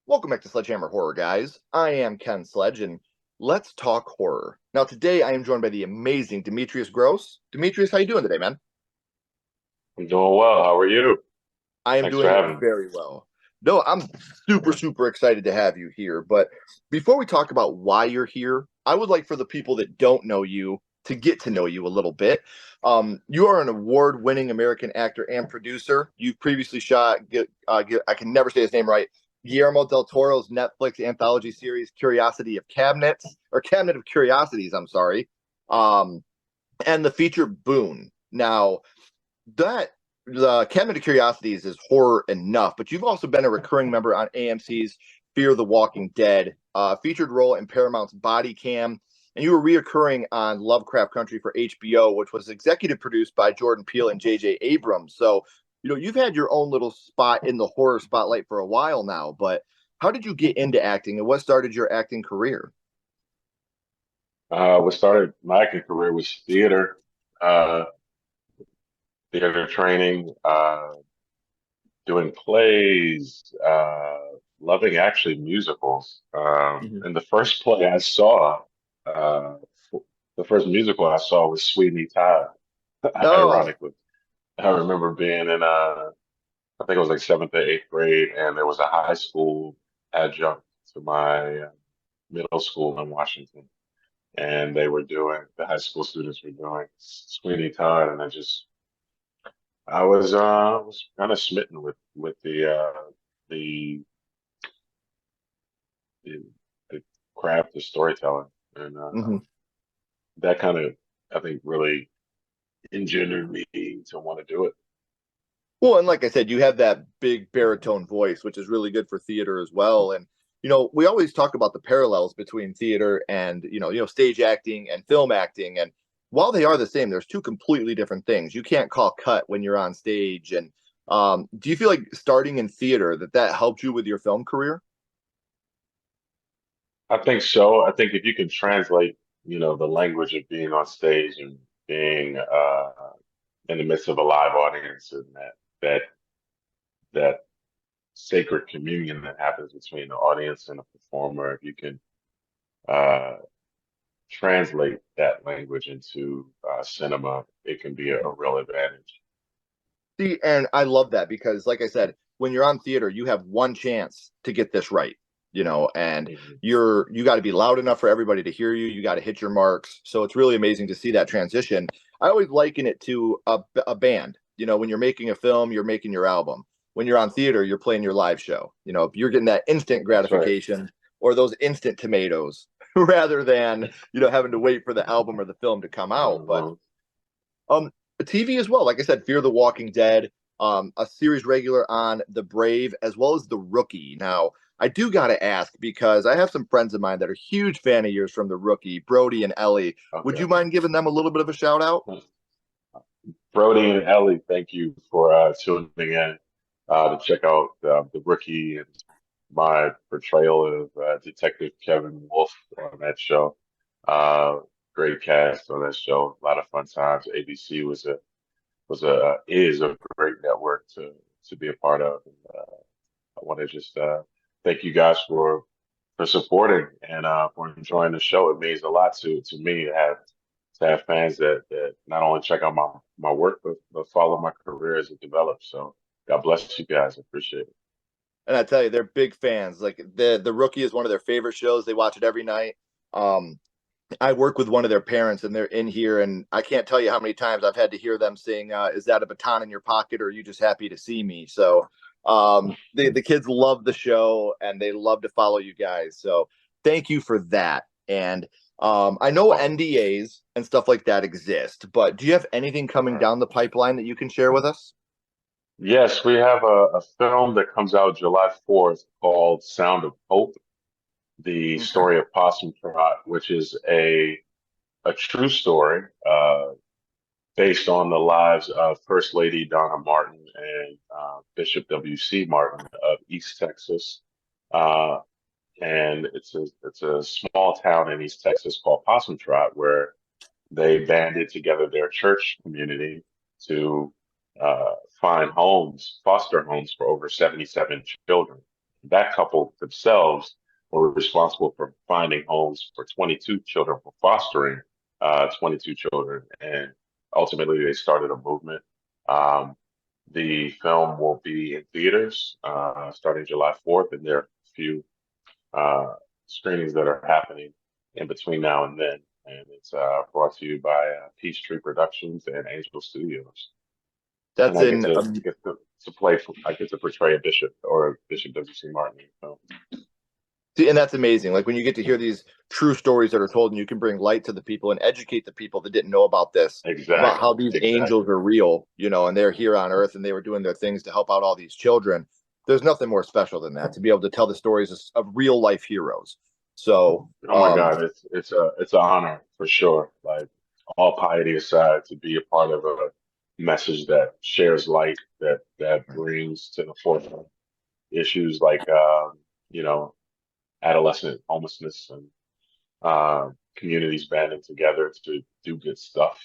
Welcome back to Sledgehammer Horror, guys. I am Ken Sledge, and let's talk horror. Now, today I am joined by the amazing Demetrius Grosse. Demetrius, how you doing today, man? I'm doing well. How are you? I am Thanks for doing having me. very well. No, I'm super excited to have you here. But before we talk about why you're here, I would like for the people that don't know you to get to know you a little bit. You are an award-winning American actor and producer. You've previously shot, I can never say his name right, Guillermo del Toro's Netflix anthology series, Curiosity of Cabinets, or Cabinet of Curiosities, I'm sorry, um, and the feature Boone. Now, that the Cabinet of Curiosities is horror enough, but you've also been a recurring member on AMC's Fear the Walking Dead, featured role in Paramount's Body Cam, and you were reoccurring on Lovecraft Country for HBO, which was executive produced by Jordan Peele and J.J. Abrams. So, you've had your own little spot in the horror spotlight for a while now, but how did you get into acting and what started your acting career? What started my acting career was uh, theater training, doing plays, loving actually musicals. Mhm. And the first play I saw, uh, the first musical I saw was Sweeney Todd, Oh, ironically. I remember being in, I think it was like seventh or eighth grade, and there was a high school adjunct to my middle school in Washington. And the high school students were doing Sweeney Todd, and I was kind of smitten with the the, the craft of storytelling, and mhm. that kind of I think really engendered me to want to do it. Well, and like I said, you have that big baritone voice, which is really good for theater as well. And we always talk about the parallels between theater and stage acting and film acting. And while they are the same, there's two completely different things. You can't call cut when you're on stage. And do you feel like starting in theater that helped you with your film career? I think so. I think if you can translate, the language of being on stage and being in the midst of a live audience, and that that sacred communion that happens between the audience and the performer, if you can uh, translate that language into cinema, it can be a real advantage. See, and I love that because, like I said, when you're on theater, you have one chance to get this right, and Mhm. you got to be loud enough for everybody to hear you. You got to hit your marks. So it's really amazing to see that transition. I always liken it to a band. When you're making a film, you're making your album. When you're on theater, you're playing your live show. You're getting that instant That's right. gratification or those instant tomatoes rather than having to wait for the album or the film to come out. But Mhm. um, TV as well. Like I said, Fear the Walking Dead, a series regular on The Brave, as well as The Rookie. Now, I do got to ask because I have some friends of mine that are huge fan of yours from The Rookie, Brody and Ellie. Would you Okay. mind giving them a little bit of a shout out? Brody and Ellie, thank you for tuning in to check out the rookie and my portrayal of Detective Kevin Wolf on that show. Uh, Great cast on that show. A lot of fun times. ABC was a is a great network to be a part of. And, I want to just thank you guys for supporting and for enjoying the show. It means a lot to me to have fans that not only check out my work but follow my career as it develops. So God bless you guys. I appreciate it. And I tell you, they're big fans. Like the Rookie is one of their favorite shows. They watch it every night. Um, I work with one of their parents, and they're in here, and I can't tell you how many times I've had to hear them sing, "Is that a baton in your pocket, or are you just happy to see me?" So, the kids love the show, and they love to follow you guys. So, thank you for that. And I know Awesome. NDAs and stuff like that exist, but do you have anything coming down the pipeline that you can share with us? Yes, we have a film that comes out July 4th called Sound of Hope, the Okay. story of Possum Trot, which is a true story based on the lives of First Lady Donna Martin and Bishop W.C. Martin of East Texas. Uh, and it's a small town in East Texas called Possum Trot where they banded together their church community to find homes, foster homes for over 77 children. that couple themselves were responsible for finding homes for 22 children, for fostering 22 children, and ultimately they started a movement. Um, the film will be in theaters starting July 4th, and there are a few uh, screenings that are happening in between now and then. And it's brought to you by Peachtree Productions and Angel Studios. And That's I get in to get to play. I get to portray a bishop or Bishop W.C. Martin in the film. See, and that's amazing. Like when you get to hear these true stories that are told, and you can bring light to the people and educate the people that didn't know about this, about how Exactly. these angels Exactly. are real, and they're here on Earth and they were doing their things to help out all these children. There's nothing more special than that to be able to tell the stories of real life heroes. So, Oh my God, it's an honor for sure. Like all piety aside, to be a part of a message that shares light, that brings to the forefront issues like you know adolescent homelessness and communities banding together to do good stuff.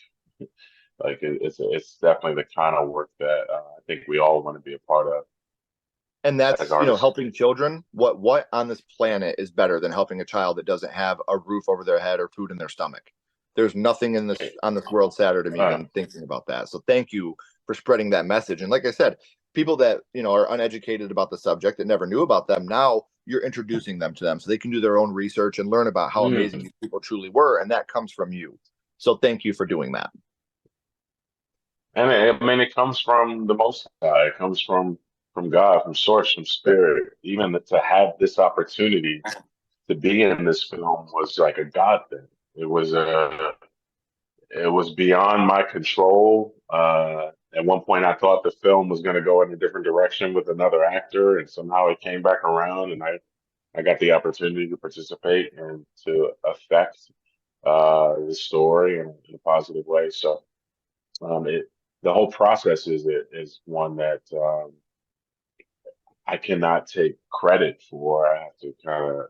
Like it's definitely the kind of work that I think we all want to be a part of and as that's artists. helping children. What on this planet is better than helping a child that doesn't have a roof over their head or food in their stomach? There's nothing in this on this world sadder to me Uh, than thinking about that. So thank you for spreading that message. And like I said, people that are uneducated about the subject, that never knew about them, now you're introducing them to them so they can do their own research and learn about how amazing mm. these people truly were, and that comes from you. So thank you for doing that. And I mean, it comes from the Most High. It comes from God, from Source, from Spirit. Even to have this opportunity to be in this film was like a God thing. It was it was beyond my control. At one point, I thought the film was going to go in a different direction with another actor, and somehow it came back around, and I got the opportunity to participate and to affect the story in a positive way. So it the whole process is one that I cannot take credit for. I have to kind of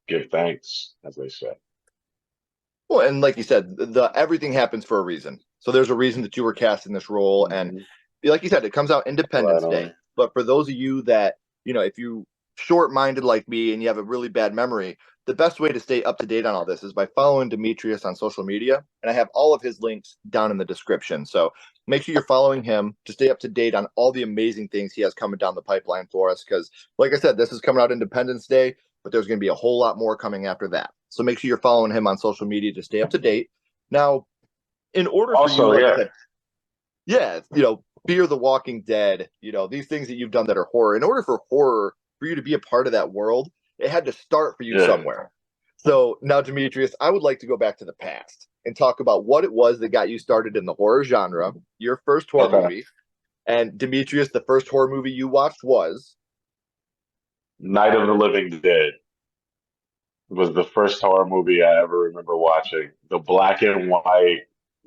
give thanks, as they say. Well, and like you said, the everything happens for a reason. So there's a reason that you were cast in this role, and Hmm. like you said, it comes out Right Independence Day. on. But for those of you that, if you short-minded like me and you have a really bad memory, the best way to stay up to date on all this is by following Demetrius on social media. And I have all of his links down in the description. So make sure you're following him to stay up to date on all the amazing things he has coming down the pipeline for us. Because, like I said, this is coming out Independence Day, but there's going to be a whole lot more coming after that. So make sure you're following him on social media to stay up to date. Now, in order for you, Also, like I yeah, said, yeah, Fear the Walking Dead, these things that you've done that are horror. In order for horror for you to be a part of that world, it had to start for you yeah. somewhere. So now, Demetrius, I would like to go back to the past and talk about what it was that got you started in the horror genre, your first horror Okay. movie. And Demetrius, the first horror movie you watched was Night of the Living Dead was the first horror movie I ever remember watching. The black and white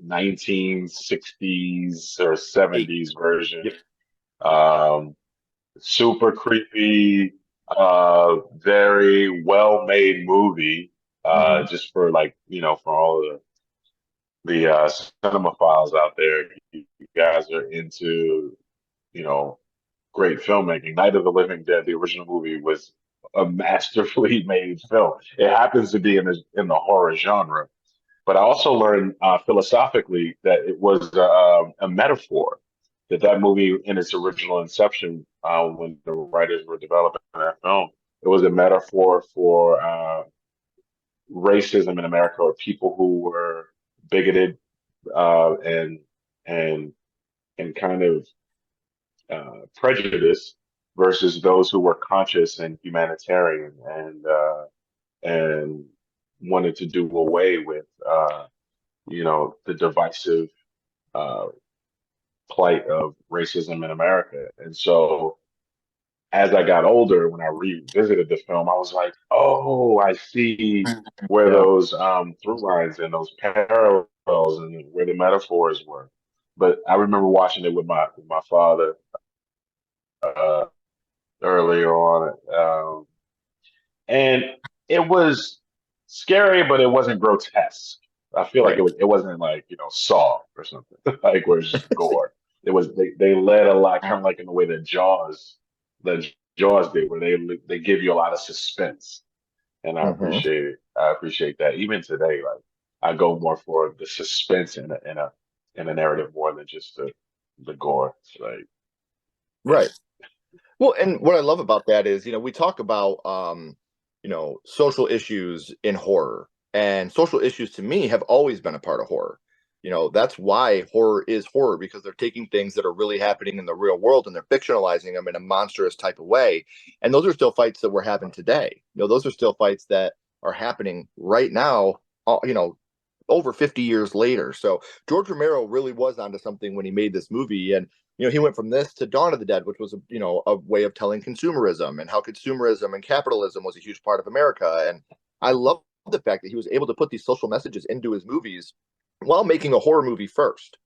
1960s or eight. 70s version. Yep. Um, Super creepy, very well made movie. Mm-hmm. Just for like, for all the cinema files out there, you guys are into, you know, great filmmaking. Night of the Living Dead, the original movie, was a masterfully made film. It happens to be in the horror genre, but I also learned philosophically that it was a metaphor. That movie, in its original inception, when the writers were developing that film, it was a metaphor for racism in America, or people who were bigoted and and kind of prejudiced versus those who were conscious and humanitarian and wanted to do away with the divisive uh, plight of racism in America. And so as I got older, when I revisited the film, I was like, oh, I see where Yeah. those through lines and those parallels and where the metaphors were. But I remember watching it with my father uh, earlier on, and it was scary, but it wasn't grotesque. I feel like Right. it wasn't like Saw or something like where it's just gore. It was they led a lot, kind of like in the way that Jaws led Jaws did, where they give you a lot of suspense, and I Hmm. appreciate it. I appreciate that. Even today, like I go more for the suspense in a narrative more than just the gore. Like, yeah, Right. Well, and what I love about that is, we talk about, social issues in horror, and social issues to me have always been a part of horror. That's why horror is horror, because they're taking things that are really happening in the real world and they're fictionalizing them in a monstrous type of way. And those are still fights that we're having today. Those are still fights that are happening right now, over 50 years later. So George Romero really was onto something when he made this movie. And he went from this to Dawn of the Dead, which was a way of telling consumerism and how consumerism and capitalism was a huge part of America. And I love the fact that he was able to put these social messages into his movies while making a horror movie first.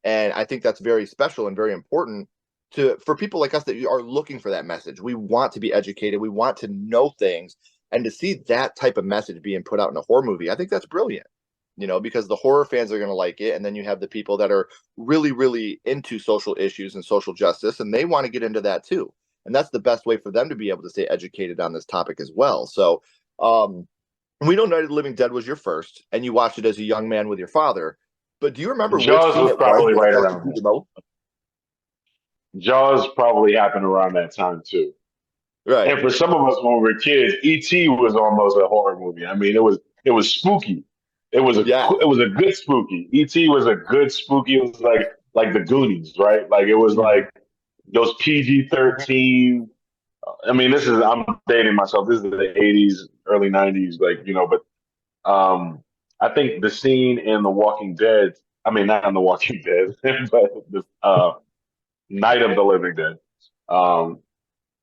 And I think that's very special and very important to for people like us that are looking for that message. We want to be educated, we want to know things, and to see that type of message being put out in a horror movie, I think that's brilliant. Because the horror fans are going to like it, and then you have the people that are really, really into social issues and social justice, and they want to get into that too. And that's the best way for them to be able to stay educated on this topic as well. So, we know Night of the Living Dead was your first, and you watched it as a young man with your father. But do you remember which Jaws scene was it was probably that right affected around you that. the most? Jaws probably happened around that time too. Right. And for some of us when we were kids, E.T. was almost a horror movie. I mean, it was spooky. Yeah. It was a good spooky. E.T. was a good spooky. It was like the Goonies, right? Like it was Mhm. like those PG-13. I mean, I'm dating myself. This is the 80s, early 90s, but I think the scene in The Walking Dead, I mean, not in The Walking Dead, but the Night of the Living Dead. Um,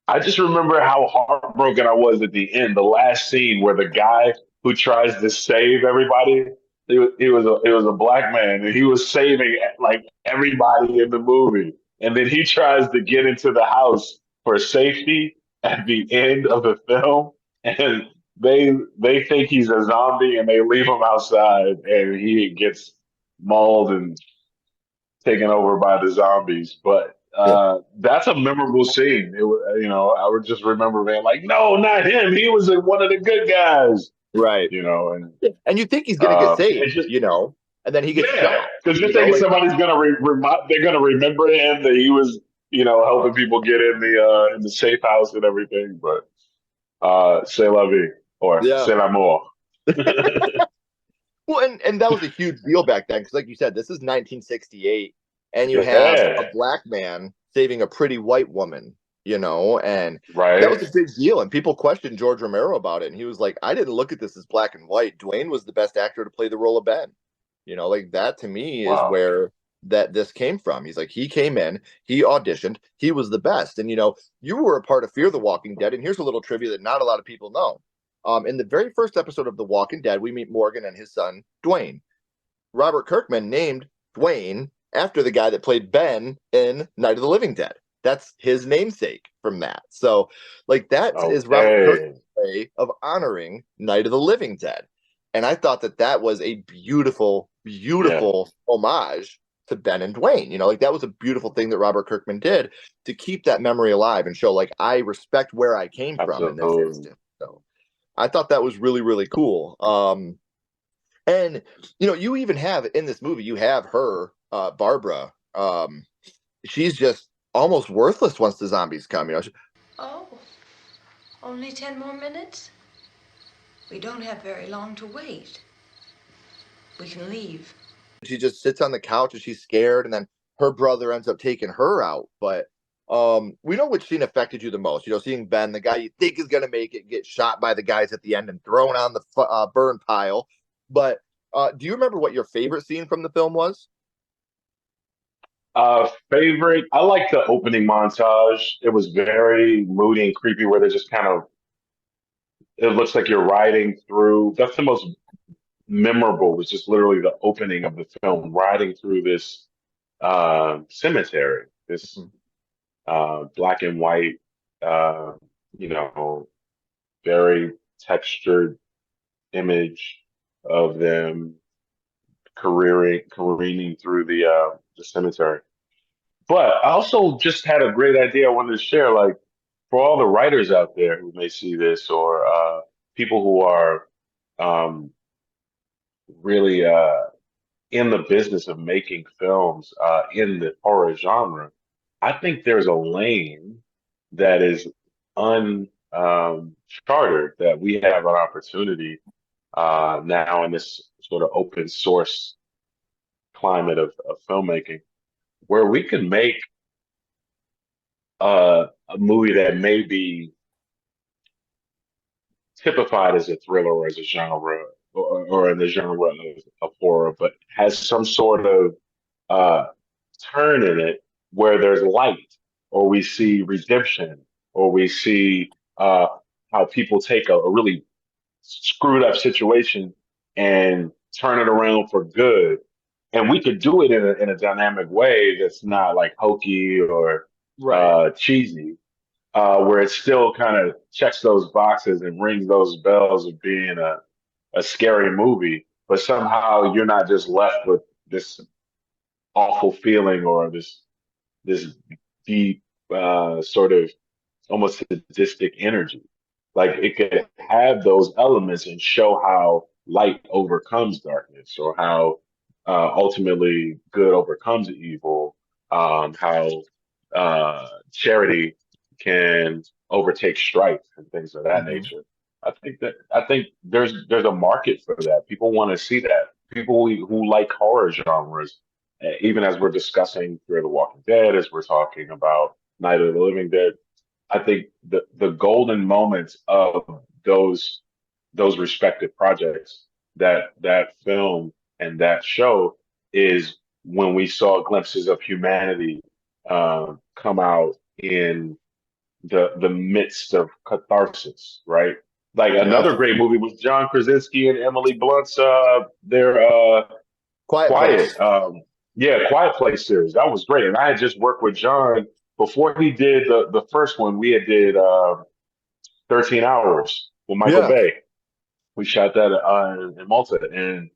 I just remember how heartbroken I was at the end, the last scene where the guy who tries to save everybody, he was a black man and he was saving like everybody in the movie. And then he tries to get into the house for safety at the end of the film, and they think he's a zombie and they leave him outside and he gets mauled and taken over by the zombies. But Yeah. that's a memorable scene. I would just remember being like, no, not him. He was one of the good guys. Right. And And you think he's going to get saved, it's just and then he gets yeah, shot. because you're thinking Like, somebody's gonna they're gonna remember him that he was helping people get in the safe house and everything. But c'est la vie or yeah. c'est l'amour. Well, and that was a huge deal back then because, like you said, this is 1968, and you have a Yeah, black man saving a pretty white woman, and that was right. a big deal. And people questioned George Romero about it, and he was like, "I didn't look at this as black and white. Dwayne was the best actor to play the role of Ben." Like that to me is Wow. where that this came from. He's like, he came in, he auditioned, he was the best. And you were a part of Fear the Walking Dead, and here's a little trivia that not a lot of people know. In the very first episode of The Walking Dead, we meet Morgan and his son, Dwayne. Robert Kirkman named Dwayne after the guy that played Ben in Night of the Living Dead. That's his namesake from that. So, like, that is Robert Okay. Kirkman's way of honoring Night of the Living Dead. And I thought that that was a beautiful, Yeah. beautiful homage to Ben and Dwayne. Like that was a beautiful thing that Robert Kirkman did to keep that memory alive and show, like, I respect where I came from in this Absolutely. instance. So I thought that was really, really cool. And you even have in this movie, you have her, Barbara. She's just almost worthless once the zombies come. Oh, only 10 more minutes? We don't have very long to wait. We can leave. She just sits on the couch and she's scared, and then her brother ends up taking her out. But we know which scene affected you the most. Seeing Ben, the guy you think is gonna make it, get shot by the guys at the end and thrown on the burn pile. But do you remember what your favorite scene from the film was? Favorite, I like the opening montage. It was very moody and creepy where they're just kind of, it looks like you're riding through. That's the most memorable, was just literally the opening of the film, riding through this cemetery, this Mhm. black and white, uh, you know, very textured image of them careening through the cemetery. But I also just had a great idea I wanted to share. Like, for all the writers out there who may see this, or people who are um, really in the business of making films in the horror genre, I think there's a lane that is uncharted that we have an opportunity now in this sort of open source climate of filmmaking where we can make a movie that may be typified as a thriller or as a genre or in the genre of horror, but has some sort of uh, turn in it where there's light, or we see redemption, or we see how people take a really screwed up situation and turn it around for good. And we could do it in a dynamic way that's not like hokey or Right. cheesy, where it still kind of checks those boxes and rings those bells of being a scary movie, but somehow you're not just left with this awful feeling or this deep sort of almost sadistic energy. Like it could have those elements and show how light overcomes darkness, or how ultimately good overcomes evil, how charity can overtake strife and things of that Hmm. nature. I think there's a market for that. People want to see that. People who like horror genres, even as we're discussing Fear the Walking Dead, as we're talking about Night of the Living Dead, I think the golden moments of those those respective projects, that film and that show, is when we saw glimpses of humanity come out in the midst of catharsis, right? Like Yeah. another great movie was John Krasinski and Emily Blunt's their Quiet Place. Quiet, yeah, Quiet Place series. That was great. And I had just worked with John before he did the first one. We had did 13 Hours with Michael Yeah. Bay. We shot that in Malta, and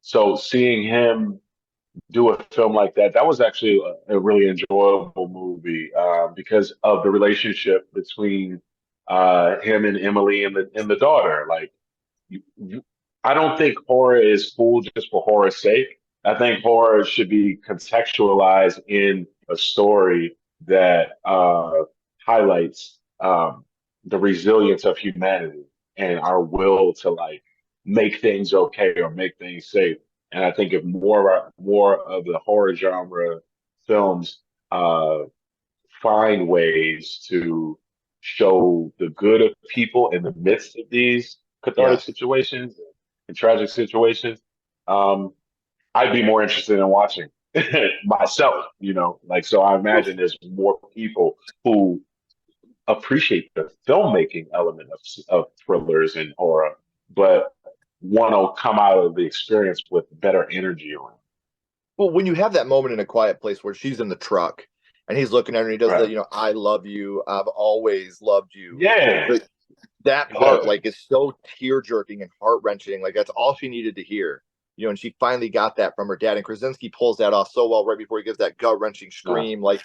so seeing him do a film like that, that was actually a really enjoyable movie because of the relationship between him and Emily and the daughter. Like you, I don't think horror is cool just for horror's sake. I think horror should be contextualized in a story that highlights the resilience of humanity and our will to like make things okay or make things safe. And I think if more of the horror genre films uh, find ways to show the good of people in the midst of these cathartic Yeah. situations and tragic situations, um, I'd be more interested in watching myself, you know, like, so I imagine there's more people who appreciate the filmmaking element of thrillers and horror, but want to come out of the experience with better energy on. Well, when you have that moment in A Quiet Place where she's in the truck and he's looking at her and he does the, Right. I love you, I've always loved you. Yeah, But that part, exactly. like, is so tear jerking and heart wrenching. Like, that's all she needed to hear. And she finally got that from her dad. And Krasinski pulls that off so well right before he gives that gut wrenching No. scream. Like,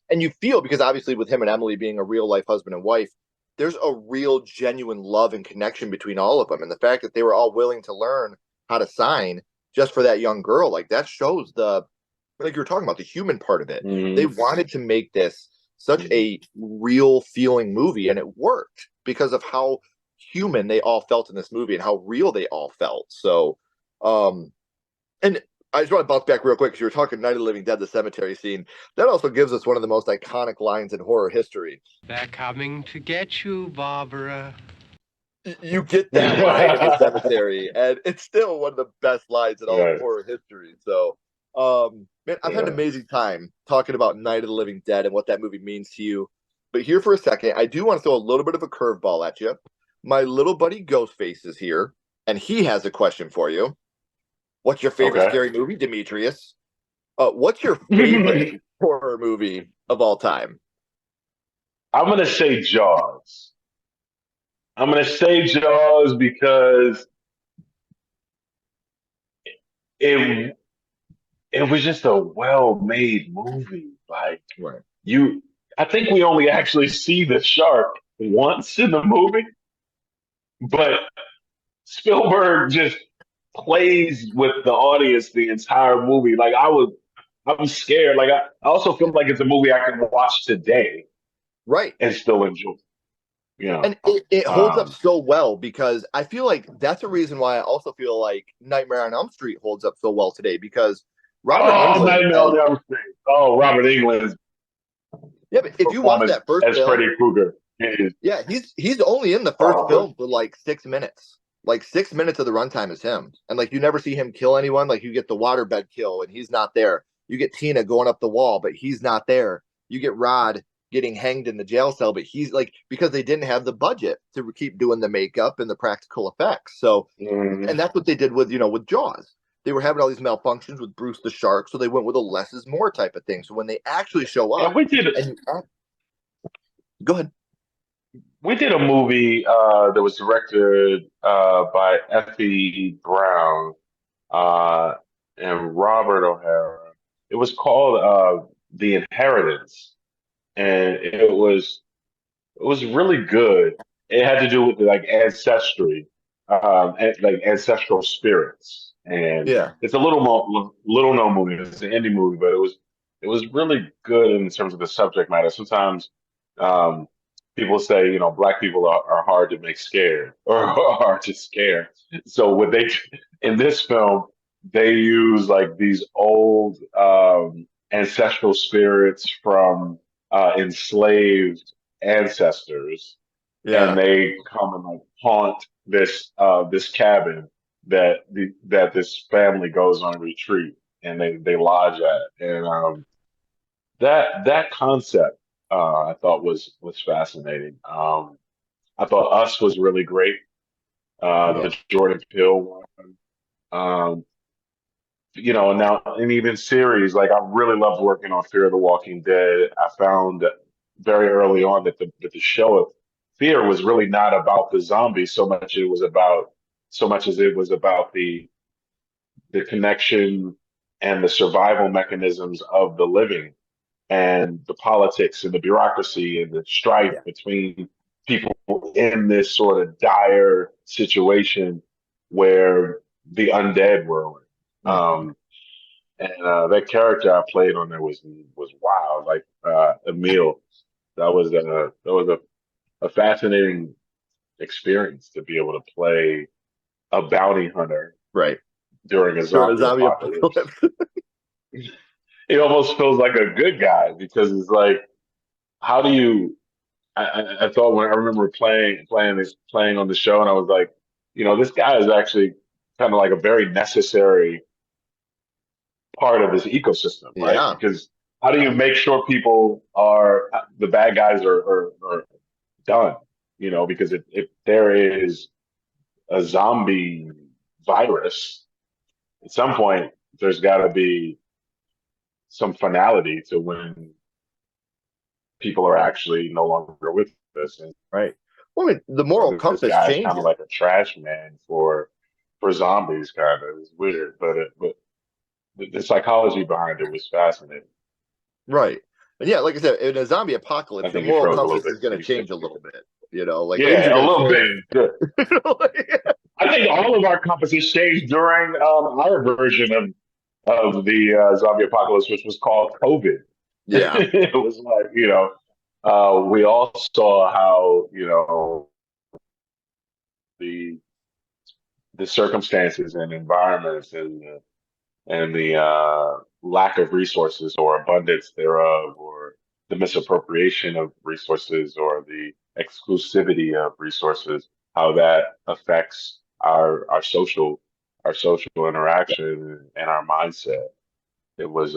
and you feel, because obviously with him and Emily being a real life husband and wife, there's a real genuine love and connection between all of them. And the fact that they were all willing to learn how to sign just for that young girl, like, that shows like you were talking about, the human part of it. They Hmm. wanted to make this such a real feeling movie, and it worked because of how human they all felt in this movie and how real they all felt. So, and I just want to bounce back real quick because you were talking Night of the Living Dead, the cemetery scene. That also gives us one of the most iconic lines in horror history. They're coming to get you, Barbara. You get that line in the cemetery, and it's still one of the best lines in all of Right. horror history. So, man, I've had an Yeah. amazing time talking about Night of the Living Dead and what that movie means to you. But here for a second, I do want to throw a little bit of a curveball at you. My little buddy Ghostface is here, and he has a question for you. What's your favorite Okay. scary movie, Demetrius? What's your favorite horror movie of all time? I'm gonna say Jaws. I'm gonna say Jaws because it it was just a well-made movie. Like Right. you, I think we only actually see the shark once in the movie, but Spielberg just plays with the audience the entire movie. Like I was scared. Like I also feel like it's a movie I can watch today Right. and still enjoy. You know, And it holds up um, so well because I feel like that's a reason why I also feel like Nightmare on Elm Street holds up so well today because Robert oh, Englund Nightmare as on Elm Street. Oh, Robert England's yeah, but if you watch performance that first as film, Freddy Krueger is yeah, he's only in the first oh, film for like 6 minutes. Like 6 minutes of the runtime is him, and like you never see him kill anyone. Like you get the waterbed kill, and he's not there. You get Tina going up the wall, but he's not there. You get Rod getting hanged in the jail cell, but he's like because they didn't have the budget to keep doing the makeup and the practical effects. So, mm, and that's what they did with with Jaws. They were having all these malfunctions with Bruce the Shark, so they went with a less is more type of thing. So when they actually show and up, and go ahead, we did a movie that was directed by Effie Brown uh, and Robert O'Hara. It was called The Inheritance, and it was really good. It had to do with like ancestry, and, like ancestral spirits, and yeah, it's a little known movie. It's an indie movie, but it was really good in terms of the subject matter. Sometimes um, people say, you know, black people are hard to make scared or hard to scare. So what they in this film, they use like these old ancestral spirits from enslaved ancestors, and yeah. they come and like haunt this cabin that this family goes on retreat, and they lodge at, and that concept I thought was fascinating. I thought Us was really great. Yeah. The Jordan Peele one. Um, you know, now and even series like I really loved working on Fear of the Walking Dead. I found very early on that the show of Fear was really not about the zombies so much as it was about the connection and the survival mechanisms of the living and the politics and the bureaucracy and the strife Yeah. between people in this sort of dire situation where the undead were. Mhm. Um, and that character I played on there was wild. Like Emil, that was a fascinating experience to be able to play a bounty hunter Right. during a During a zombie zombie apocalypse. apocalypse. It almost feels like a good guy because it's like, how do you? I thought when I remember playing on the show, and I was like, you know, this guy is actually kind of like a very necessary part of this ecosystem, right? Yeah. Because how do you make sure people are the bad guys are done? You know, because if there is a zombie virus, at some point there's got to be some finality to when people are actually no longer with us. And Right. Well, I mean, the moral this compass guy's kind of changes. like a trash man for zombies, kind of. It's weird, but the psychology behind it was fascinating. Right. And yeah, like I said, in a zombie I apocalypse, your think it moral shows a little compass bit. is going to change a little bit. Like things are Yeah, a going to little bit. change. Good. Like, I think all of our compasses changed during our version of the zombie apocalypse, which was called COVID. yeah. It was like, you know, we all saw how, you know, the the circumstances and environments and the lack of resources or abundance thereof, or the misappropriation of resources or the exclusivity of resources, how that affects our social interaction and our mindset. It was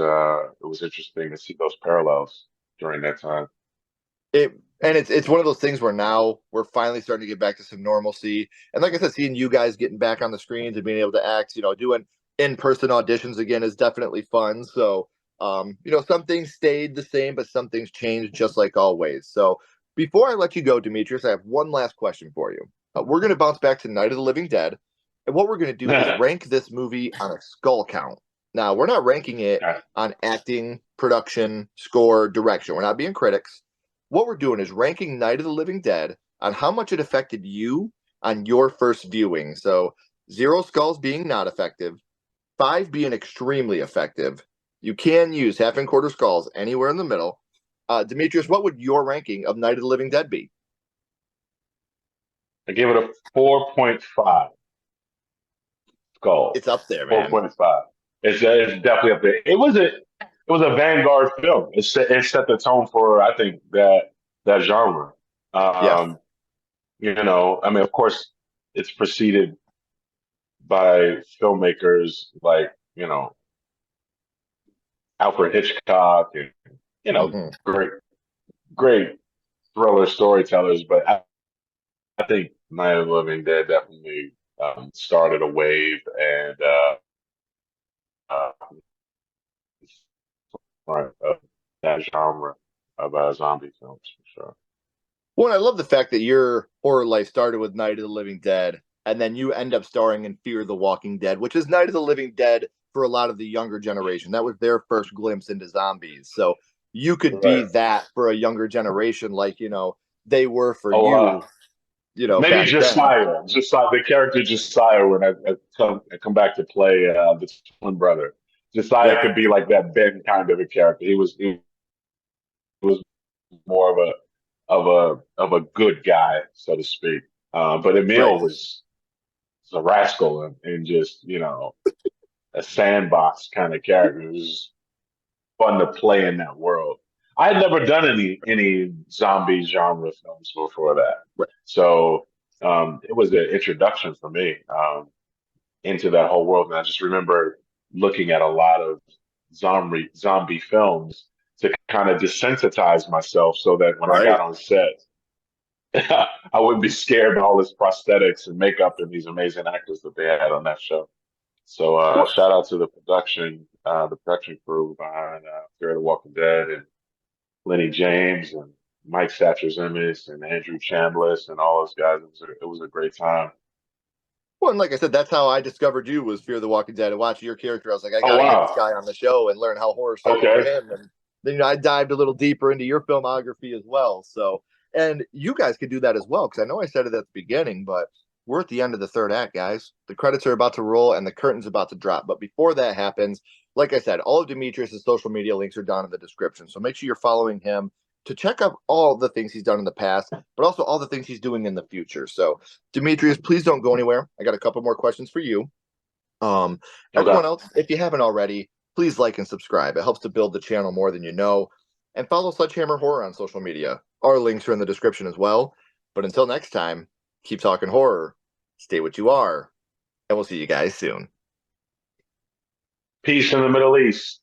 interesting to see those parallels during that time. It and it's one of those things where now we're finally starting to get back to some normalcy. And like I said, seeing you guys getting back on the screens and being able to act, doing in-person auditions again is definitely fun. So, some things stayed the same, but some things changed just like always. So, before I let you go, Demetrius, I have one last question for you. We're going to bounce back to Night of the Living Dead, and what we're going to do is rank this movie on a skull count. Now, we're not ranking it on acting, production, score, direction. We're not being critics. what we're doing is ranking Night of the Living Dead on how much it affected you on your first viewing. So 0 skulls being not effective, 5 being extremely effective. You can use half and quarter skulls anywhere in the middle. Demetrius, what would your ranking of Night of the Living Dead be? I give it a 4.5 skulls. It's up there, man. 4.5. It's definitely up there. It was a vanguard film. It set the tone for, I think, that genre. Yes. I mean, of course, it's preceded by filmmakers like, Alfred Hitchcock and, Mhm. great, great thriller storytellers. But I think Night of the Living Dead definitely started a wave and uh, right, of that genre of zombie films for sure. Well, I love the fact that your horror life started with Night of the Living Dead, and then you end up starring in Fear the Walking Dead, which is Night of the Living Dead for a lot of the younger generation. That was their first glimpse into zombies. So you could be Right. that for a younger generation, like, they were for Oh, you, maybe back then. Josiah, the character Josiah when I come back to play the twin brother. Josiah Yeah, could be like that Ben kind of a character. He was more of a good guy, so to speak. But right. Emil was a rascal and just a sandbox kind of character. It was fun to play in that world. I had never done any zombie genre films before that, Right. so it was an introduction for me into that whole world. And I just remember looking at a lot of zombie films to kind of desensitize myself, so that when I Right. got on set, I wouldn't be scared by all this prosthetics and makeup and these amazing actors that they had on that show. So Well, shout out to the production crew behind Fear the Walking Dead and Lenny James and Mike Sacher-Zimis and Andrew Chambliss and all those guys. It was a great time. Well, and like I said, that's how I discovered you was Fear the Walking Dead. And watching your character, I was like, I Oh got to get this wow. guy on the show and learn how horror started for Okay. him. And then I dived a little deeper into your filmography as well. So, and you guys could do that as well because I know I said it at the beginning, but we're at the end of the third act, guys. The credits are about to roll and the curtain's about to drop. But before that happens, like I said, all of Demetrius' social media links are down in the description. So make sure you're following him to check out all the things he's done in the past, but also all the things he's doing in the future. So Demetrius, please don't go anywhere. I got a couple more questions for you. Um, Okay. Everyone else, if you haven't already, please like and subscribe. It helps to build the channel more than you know. And follow Sledgehammer Horror on social media. Our links are in the description as well. But until next time, keep talking horror, stay what you are, and we'll see you guys soon. Peace in the Middle East.